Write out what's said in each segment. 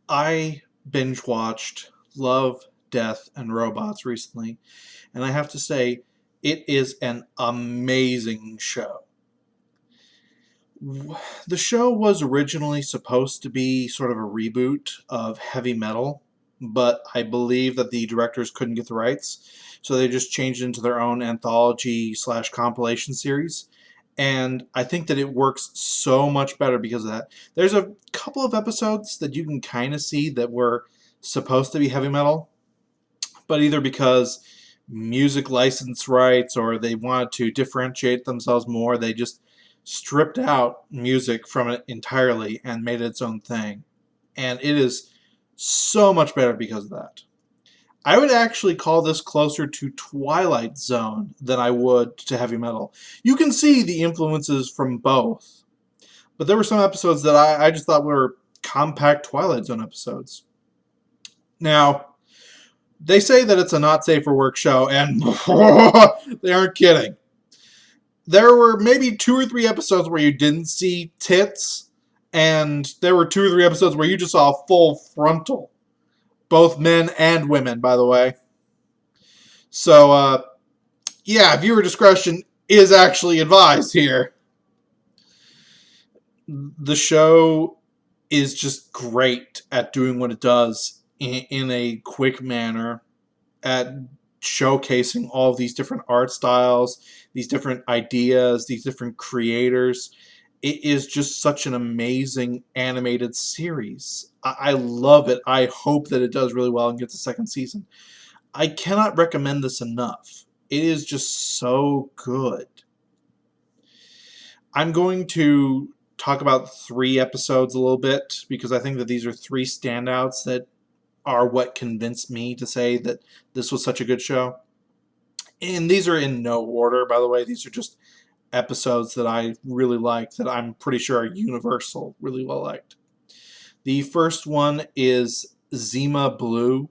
I binge watched Love, Death, and Robots recently, and I have to say, it is an amazing show. The show was originally supposed to be sort of a reboot of Heavy Metal, but I believe that the directors couldn't get the rights, so they just changed it into their own anthology slash compilation series. And I think that it works so much better because of that. There's a couple of episodes that you can kind of see that were supposed to be heavy metal, but either because music license rights or they wanted to differentiate themselves more, they just stripped out music from it entirely and made it its own thing. And it is so much better because of that. I would actually call this closer to Twilight Zone than I would to heavy metal. You can see the influences from both, but there were some episodes that I just thought were compact Twilight Zone episodes. Now, they say that it's a not safe for work show, and they aren't kidding. There were maybe 2 or 3 episodes where you didn't see tits, and there were 2 or 3 episodes where you just saw full frontal. Both men and women, by the way. So, yeah, viewer discretion is actually advised here. The show is just great at doing what it does in a quick manner, at showcasing all of these different art styles, these different ideas, these different creators. It is just such an amazing animated series. I love it. I hope that it does really well and gets a second season. I cannot recommend this enough. It is just so good. I'm going to talk about 3 episodes a little bit because I think that these are 3 standouts that are what convinced me to say that this was such a good show. And these are in no order, by the way. These are just episodes that I really liked that I'm pretty sure are universal, really well liked. The first one is Zima Blue.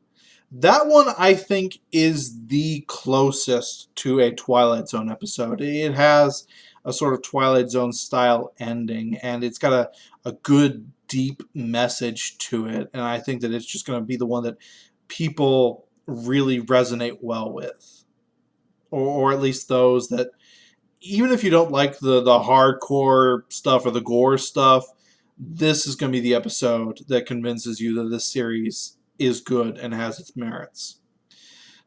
That one, I think, is the closest to a Twilight Zone episode. It has a sort of Twilight Zone style ending, and it's got a good, deep message to it. And I think that it's just going to be the one that people really resonate well with. Or at least those that, even if you don't like the hardcore stuff or the gore stuff, this is going to be the episode that convinces you that this series is good and has its merits.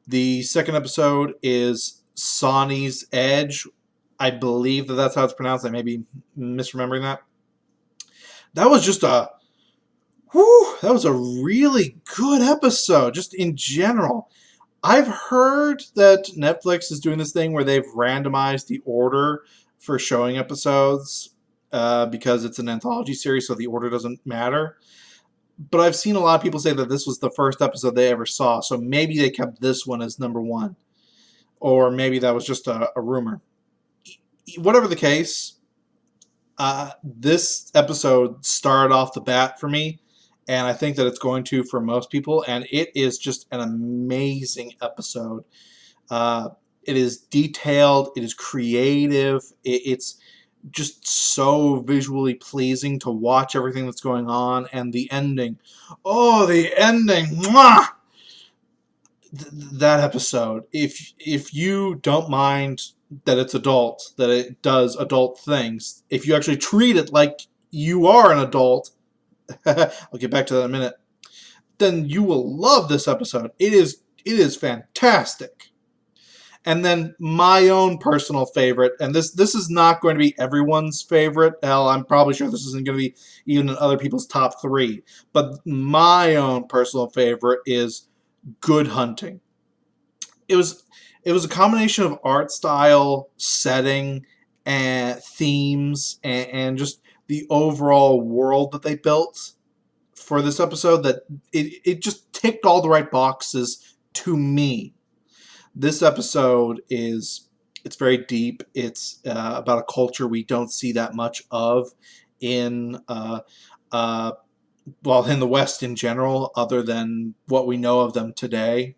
The second episode is Sawny's Edge. I believe that that's how it's pronounced. I may be misremembering that. That was just a that was a really good episode, just in general. I've heard that Netflix is doing this thing where they've randomized the order for showing episodes because it's an anthology series, so the order doesn't matter. But I've seen a lot of people say that this was the first episode they ever saw, so maybe they kept this one as number one. Or maybe that was just a rumor. Whatever the case, this episode started off the bat for me, and I think that it's going to for most people, and it is just an amazing episode. It is detailed, it is creative, it's just so visually pleasing to watch everything that's going on, and the ending. Oh, the ending! Mwah! That episode. If you don't mind that it's adult, that it does adult things, if you actually treat it like you are an adult, I'll get back to that in a minute, then you will love this episode. It is fantastic. And then my own personal favorite, and this is not going to be everyone's favorite. Hell, I'm probably sure this isn't going to be even in other people's top 3. But my own personal favorite is Good Hunting. It was a combination of art style, setting, and themes, and just the overall world that they built for this episode, that it just ticked all the right boxes to me. This episode it's very deep. It's about a culture we don't see that much of in in the West in general, other than what we know of them today.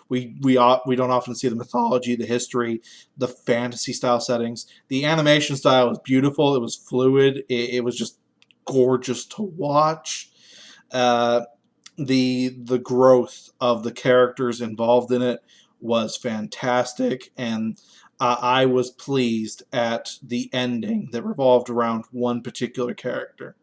We don't often see the mythology, the history, the fantasy style settings. The animation style was beautiful. It was fluid. It was just gorgeous to watch. the growth of the characters involved in it was fantastic, and I was pleased at the ending that revolved around one particular character.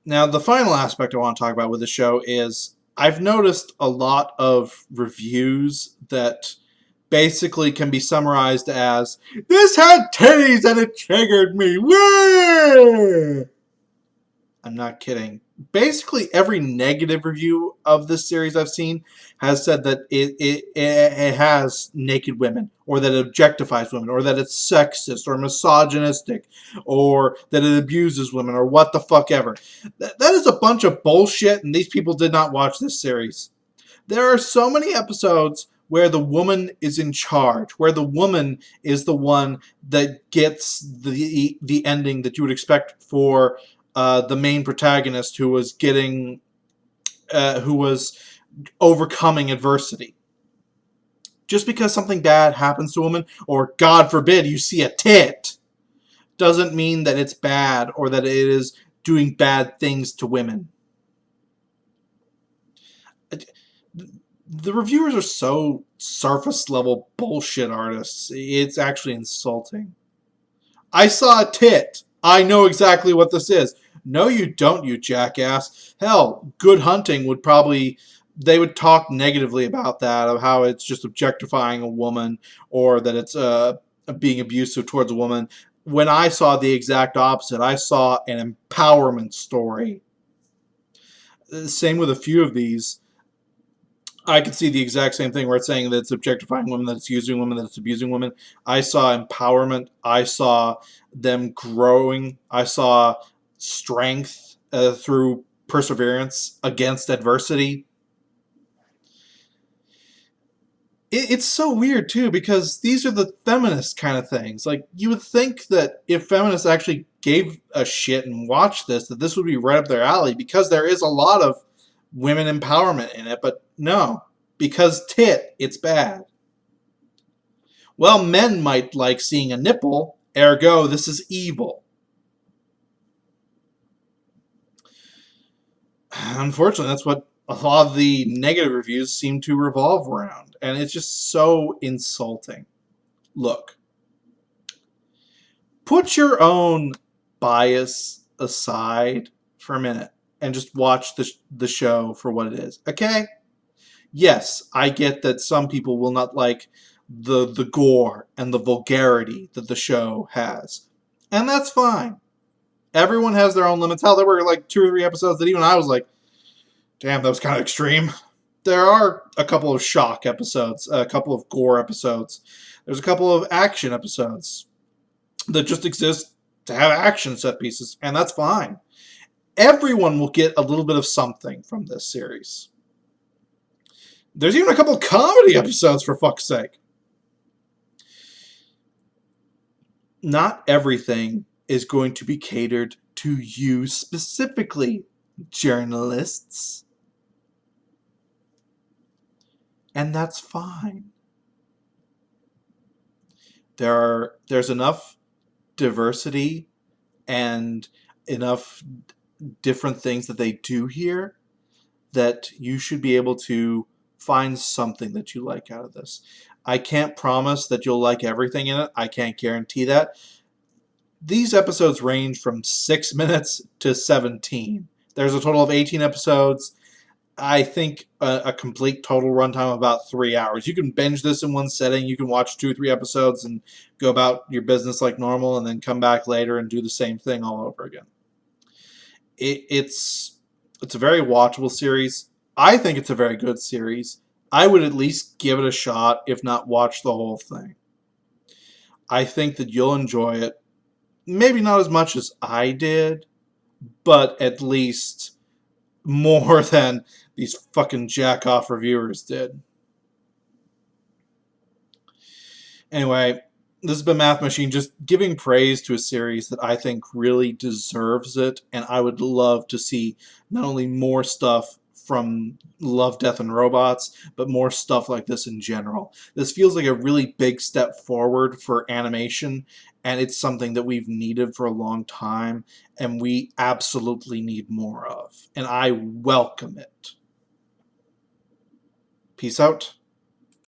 Now, the final aspect I want to talk about with the show is I've noticed a lot of reviews that basically can be summarized as, "This had titties and it triggered me." Wah! I'm not kidding. Basically, every negative review of this series I've seen has said that it has naked women, or that it objectifies women, or that it's sexist, or misogynistic, or that it abuses women, or what the fuck ever. That is a bunch of bullshit, and these people did not watch this series. There are so many episodes where the woman is in charge, where the woman is the one that gets the ending that you would expect for the main protagonist, who was overcoming adversity. Just because something bad happens to a woman, or God forbid you see a tit, doesn't mean that it's bad or that it is doing bad things to women. The reviewers are so surface level bullshit artists. It's actually insulting. I saw a tit. I know exactly what this is. No, you don't, you jackass. Hell, Good Hunting would probably, they would talk negatively about that, of how it's just objectifying a woman, or that it's being abusive towards a woman. When I saw the exact opposite, I saw an empowerment story. Same with a few of these. I could see the exact same thing where it's saying that it's objectifying women, that it's using women, that it's abusing women. I saw empowerment. I saw them growing. I saw strength through perseverance against adversity. It's so weird, too, because these are the feminist kind of things. Like, you would think that if feminists actually gave a shit and watched this, that this would be right up their alley, because there is a lot of women empowerment in it, but no. Because tit, it's bad. Well, men might like seeing a nipple, ergo, this is evil. Unfortunately, that's what a lot of the negative reviews seem to revolve around, and it's just so insulting. Look, put your own bias aside for a minute and just watch the show for what it is, okay? Yes, I get that some people will not like the gore and the vulgarity that the show has, and that's fine. Everyone has their own limits. Hell, there were like 2 or 3 episodes that even I was like, damn, that was kind of extreme. There are a couple of shock episodes, a couple of gore episodes. There's a couple of action episodes that just exist to have action set pieces, and that's fine. Everyone will get a little bit of something from this series. There's even a couple of comedy episodes, for fuck's sake. Not everything is going to be catered to you specifically, journalists. And that's fine. There's enough diversity and enough different things that they do here that you should be able to find something that you like out of this. I can't promise that you'll like everything in it. I can't guarantee that. These episodes range from 6 minutes to 17. There's a total of 18 episodes. I think a complete total runtime of about 3 hours. You can binge this in one setting. You can watch 2 or 3 episodes and go about your business like normal, and then come back later and do the same thing all over again. It's a very watchable series. I think it's a very good series. I would at least give it a shot, if not watch the whole thing. I think that you'll enjoy it. Maybe not as much as I did, but at least more than these fucking jack-off reviewers did. Anyway, this has been Math Machine, just giving praise to a series that I think really deserves it, and I would love to see not only more stuff from Love, Death, and Robots, but more stuff like this in general. This feels like a really big step forward for animation, and it's something that we've needed for a long time, and we absolutely need more of, and I welcome it. Peace out.